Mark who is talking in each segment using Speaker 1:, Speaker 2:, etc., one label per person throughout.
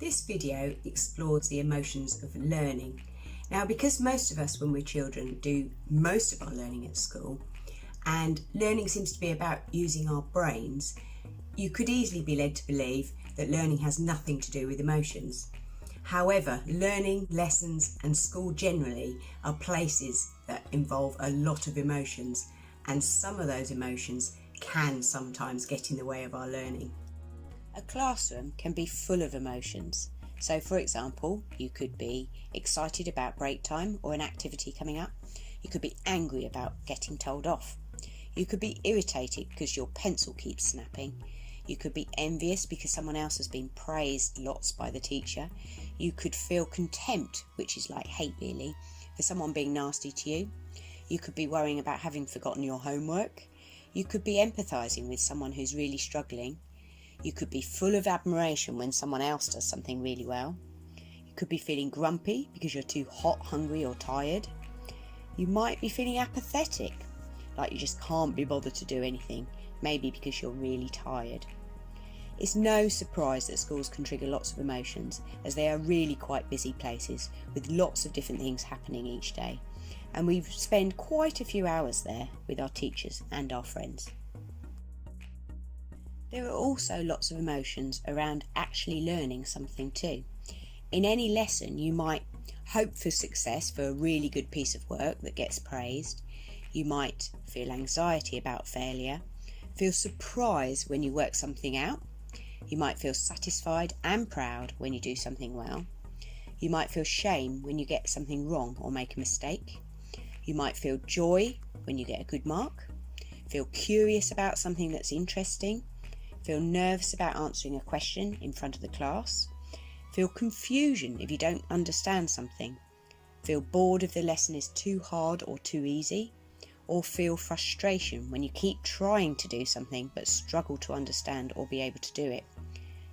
Speaker 1: This video explores the emotions of learning. Now, because most of us when we're children do most of our learning at school, and learning seems to be about using our brains, you could easily be led to believe that learning has nothing to do with emotions. However, learning, lessons and school generally are places that involve a lot of emotions, and some of those emotions can sometimes get in the way of our learning.
Speaker 2: A classroom can be full of emotions. So for example, you could be excited about break time or an activity coming up. You could be angry about getting told off. You could be irritated because your pencil keeps snapping. You could be envious because someone else has been praised lots by the teacher. You could feel contempt, which is like hate really, for someone being nasty to you. You could be worrying about having forgotten your homework. You could be empathising with someone who's really struggling. You could be full of admiration when someone else does something really well. You could be feeling grumpy because you're too hot, hungry or tired. You might be feeling apathetic, like you just can't be bothered to do anything, maybe because you're really tired. It's no surprise that schools can trigger lots of emotions, as they are really quite busy places with lots of different things happening each day, and we spend quite a few hours there with our teachers and our friends. There are also lots of emotions around actually learning something too. In any lesson you might hope for success for a really good piece of work that gets praised. You might feel anxiety about failure, feel surprise when you work something out. You might feel satisfied and proud when you do something well. You might feel shame when you get something wrong or make a mistake. You might feel joy when you get a good mark. Feel curious about something that's interesting. Feel nervous about answering a question in front of the class. Feel confusion if you don't understand something. Feel bored if the lesson is too hard or too easy. Or feel frustration when you keep trying to do something but struggle to understand or be able to do it.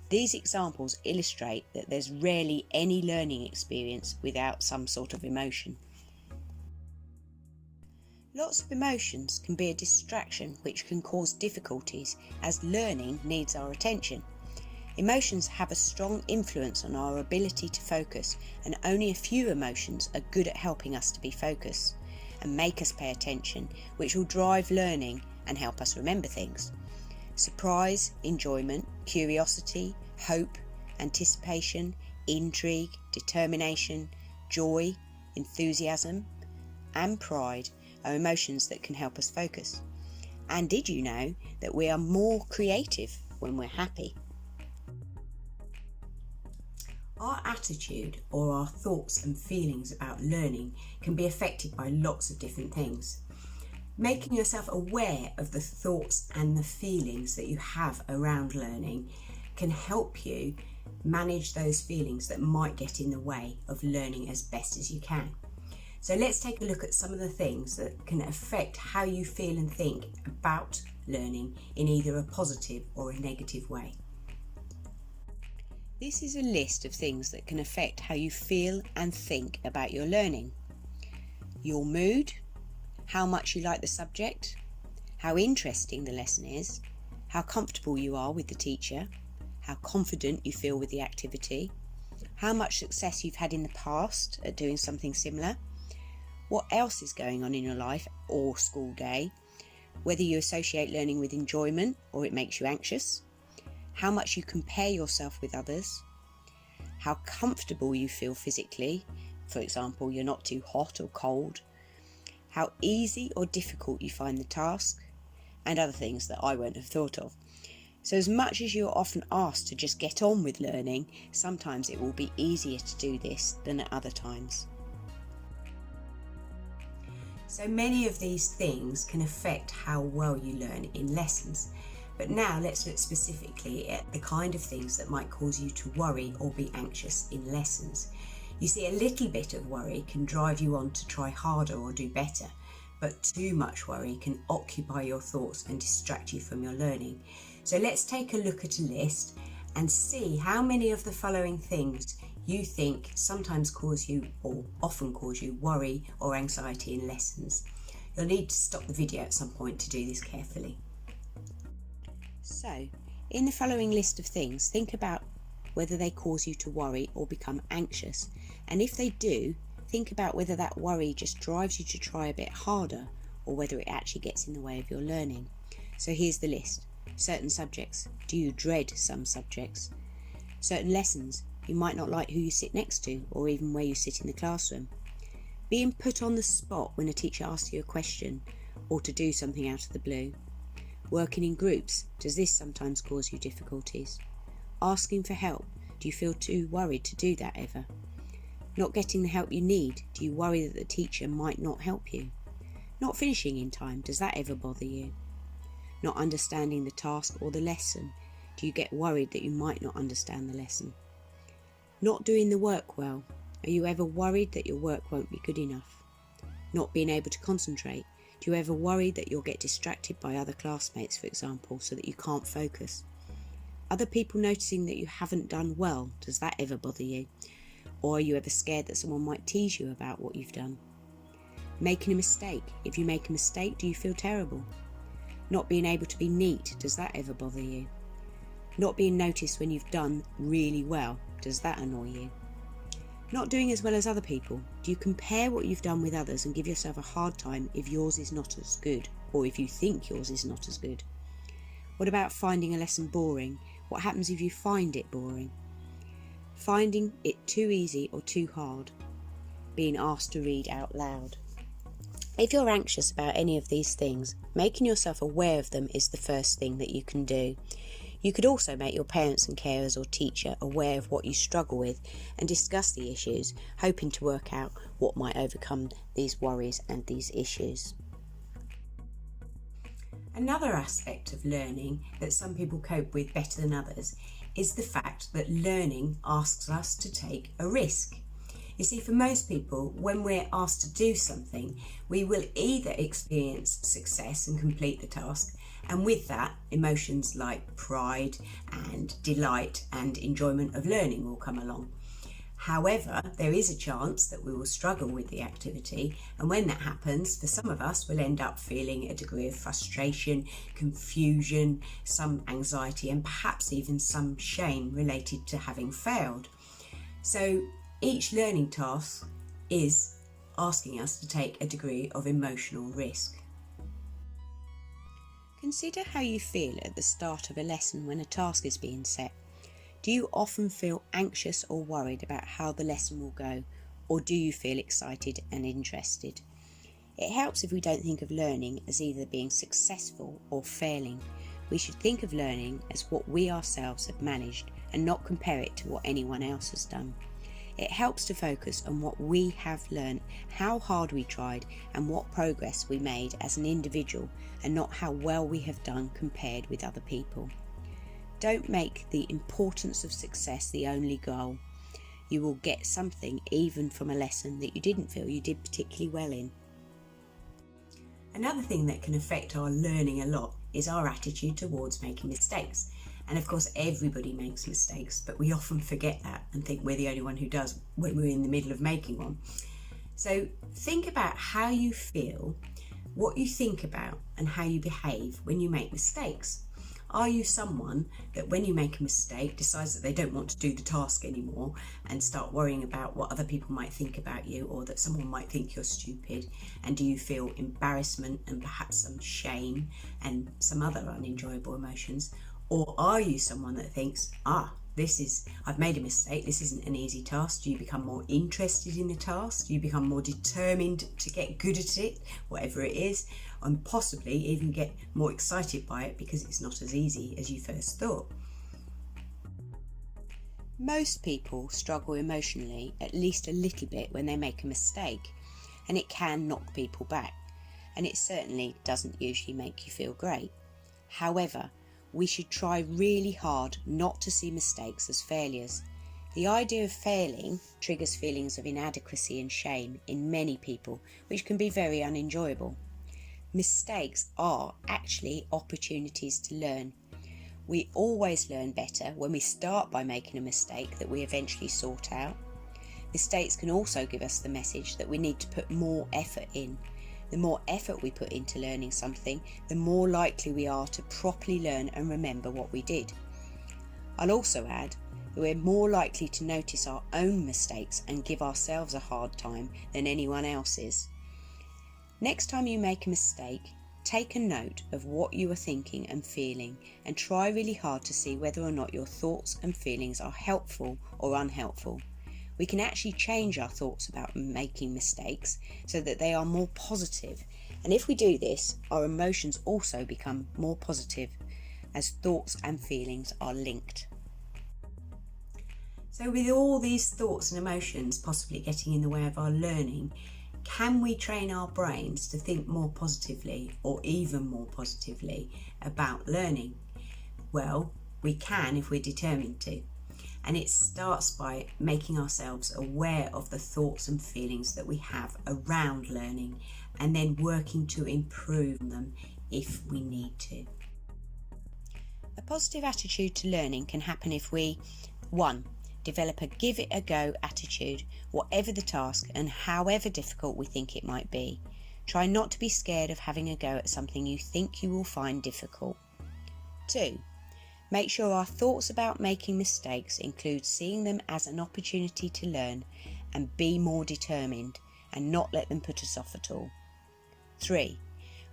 Speaker 2: These examples illustrate that there's rarely any learning experience without some sort of emotion. Lots of emotions can be a distraction which can cause difficulties, as learning needs our attention. Emotions have a strong influence on our ability to focus, and only a few emotions are good at helping us to be focused and make us pay attention, which will drive learning and help us remember things. Surprise, enjoyment, curiosity, hope, anticipation, intrigue, determination, joy, enthusiasm and pride are emotions that can help us focus. And did you know that we are more creative when we're happy?
Speaker 1: Our attitude or our thoughts and feelings about learning can be affected by lots of different things. Making yourself aware of the thoughts and the feelings that you have around learning can help you manage those feelings that might get in the way of learning as best as you can. So let's take a look at some of the things that can affect how you feel and think about learning in either a positive or a negative way.
Speaker 2: This is a list of things that can affect how you feel and think about your learning. Your mood, how much you like the subject, how interesting the lesson is, how comfortable you are with the teacher, how confident you feel with the activity, how much success you've had in the past at doing something similar, what else is going on in your life or school day, whether you associate learning with enjoyment or it makes you anxious, how much you compare yourself with others, how comfortable you feel physically, for example, you're not too hot or cold, how easy or difficult you find the task, and other things that I won't have thought of. So as much as you're often asked to just get on with learning, sometimes it will be easier to do this than at other times.
Speaker 1: So many of these things can affect how well you learn in lessons. But now let's look specifically at the kind of things that might cause you to worry or be anxious in lessons. You see, a little bit of worry can drive you on to try harder or do better, but too much worry can occupy your thoughts and distract you from your learning. So let's take a look at a list and see how many of the following things you think sometimes cause you or often cause you worry or anxiety in lessons. You'll need to stop the video at some point to do this carefully.
Speaker 2: So, in the following list of things, think about whether they cause you to worry or become anxious. And if they do, think about whether that worry just drives you to try a bit harder or whether it actually gets in the way of your learning. So here's the list. Certain subjects. Do you dread some subjects? Certain lessons. You might not like who you sit next to or even where you sit in the classroom. Being put on the spot when a teacher asks you a question or to do something out of the blue. Working in groups. Does this sometimes cause you difficulties? Asking for help. Do you feel too worried to do that ever? Not getting the help you need. Do you worry that the teacher might not help you? Not finishing in time. Does that ever bother you? Not understanding the task or the lesson. Do you get worried that you might not understand the lesson? Not doing the work well. Are you ever worried that your work won't be good enough? Not being able to concentrate. Do you ever worry that you'll get distracted by other classmates, for example, so that you can't focus? Other people noticing that you haven't done well. Does that ever bother you? Or are you ever scared that someone might tease you about what you've done? Making a mistake. If you make a mistake, do you feel terrible? Not being able to be neat. Does that ever bother you? Not being noticed when you've done really well. Does that annoy you? Not doing as well as other people. Do you compare what you've done with others and give yourself a hard time if yours is not as good, or if you think yours is not as good? What about finding a lesson boring? What happens if you find it boring? Finding it too easy or too hard? Being asked to read out loud? If you're anxious about any of these things, making yourself aware of them is the first thing that you can do. You could also make your parents and carers or teacher aware of what you struggle with and discuss the issues, hoping to work out what might overcome these worries and these issues.
Speaker 1: Another aspect of learning that some people cope with better than others is the fact that learning asks us to take a risk. You see, for most people, when we're asked to do something, we will either experience success and complete the task, and with that, emotions like pride and delight and enjoyment of learning will come along. However, there is a chance that we will struggle with the activity, and when that happens, for some of us, we'll end up feeling a degree of frustration, confusion, some anxiety, and perhaps even some shame related to having failed. So each learning task is asking us to take a degree of emotional risk.
Speaker 2: Consider how you feel at the start of a lesson when a task is being set. Do you often feel anxious or worried about how the lesson will go, or do you feel excited and interested? It helps if we don't think of learning as either being successful or failing. We should think of learning as what we ourselves have managed and not compare it to what anyone else has done. It helps to focus on what we have learned, how hard we tried, and what progress we made as an individual, and not how well we have done compared with other people. Don't make the importance of success the only goal. You will get something even from a lesson that you didn't feel you did particularly well in.
Speaker 1: Another thing that can affect our learning a lot is our attitude towards making mistakes. And of course, everybody makes mistakes, but we often forget that and think we're the only one who does when we're in the middle of making one. So think about how you feel, what you think about, and how you behave when you make mistakes. Are you someone that when you make a mistake decides that they don't want to do the task anymore and start worrying about what other people might think about you, or that someone might think you're stupid? And do you feel embarrassment and perhaps some shame and some other unenjoyable emotions? Or are you someone that thinks, I've made a mistake, this isn't an easy task? Do you become more interested in the task? Do you become more determined to get good at it, whatever it is, and possibly even get more excited by it because it's not as easy as you first thought?
Speaker 2: Most people struggle emotionally at least a little bit when they make a mistake, and it can knock people back, and it certainly doesn't usually make you feel great. However, we should try really hard not to see mistakes as failures. The idea of failing triggers feelings of inadequacy and shame in many people, which can be very unenjoyable. Mistakes are actually opportunities to learn. We always learn better when we start by making a mistake that we eventually sort out. Mistakes can also give us the message that we need to put more effort in. The more effort we put into learning something, the more likely we are to properly learn and remember what we did. I'll also add We're more likely to notice our own mistakes and give ourselves a hard time than anyone else's. Next time you make a mistake, take a note of what you are thinking and feeling and try really hard to see whether or not your thoughts and feelings are helpful or unhelpful. We can actually change our thoughts about making mistakes so that they are more positive. And if we do this, our emotions also become more positive, as thoughts and feelings are linked.
Speaker 1: So with all these thoughts and emotions possibly getting in the way of our learning, can we train our brains to think more positively or even more positively about learning? Well, we can if we're determined to. And it starts by making ourselves aware of the thoughts and feelings that we have around learning and then working to improve them if we need to.
Speaker 2: A positive attitude to learning can happen if we 1. Develop a give it a go attitude, whatever the task and however difficult we think it might be. Try not to be scared of having a go at something you think you will find difficult. 2. Make sure our thoughts about making mistakes include seeing them as an opportunity to learn and be more determined and not let them put us off at all. 3.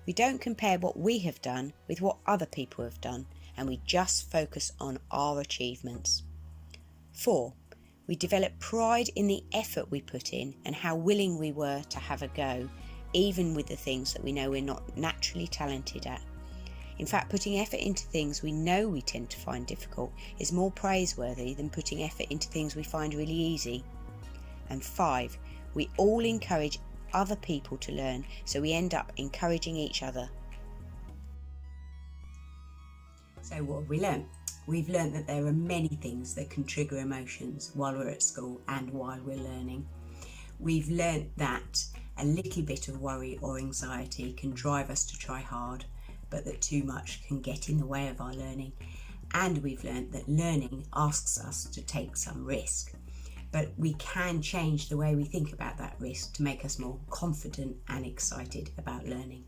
Speaker 2: We don't compare what we have done with what other people have done and we just focus on our achievements. 4. We develop pride in the effort we put in and how willing we were to have a go, even with the things that we know we're not naturally talented at. In fact, putting effort into things we know we tend to find difficult is more praiseworthy than putting effort into things we find really easy. And 5. We all encourage other people to learn, so we end up encouraging each other.
Speaker 1: So what have we learned? We've learned that there are many things that can trigger emotions while we're at school and while we're learning. We've learned that a little bit of worry or anxiety can drive us to try hard, but that too much can get in the way of our learning. And we've learned that learning asks us to take some risk, but we can change the way we think about that risk to make us more confident and excited about learning.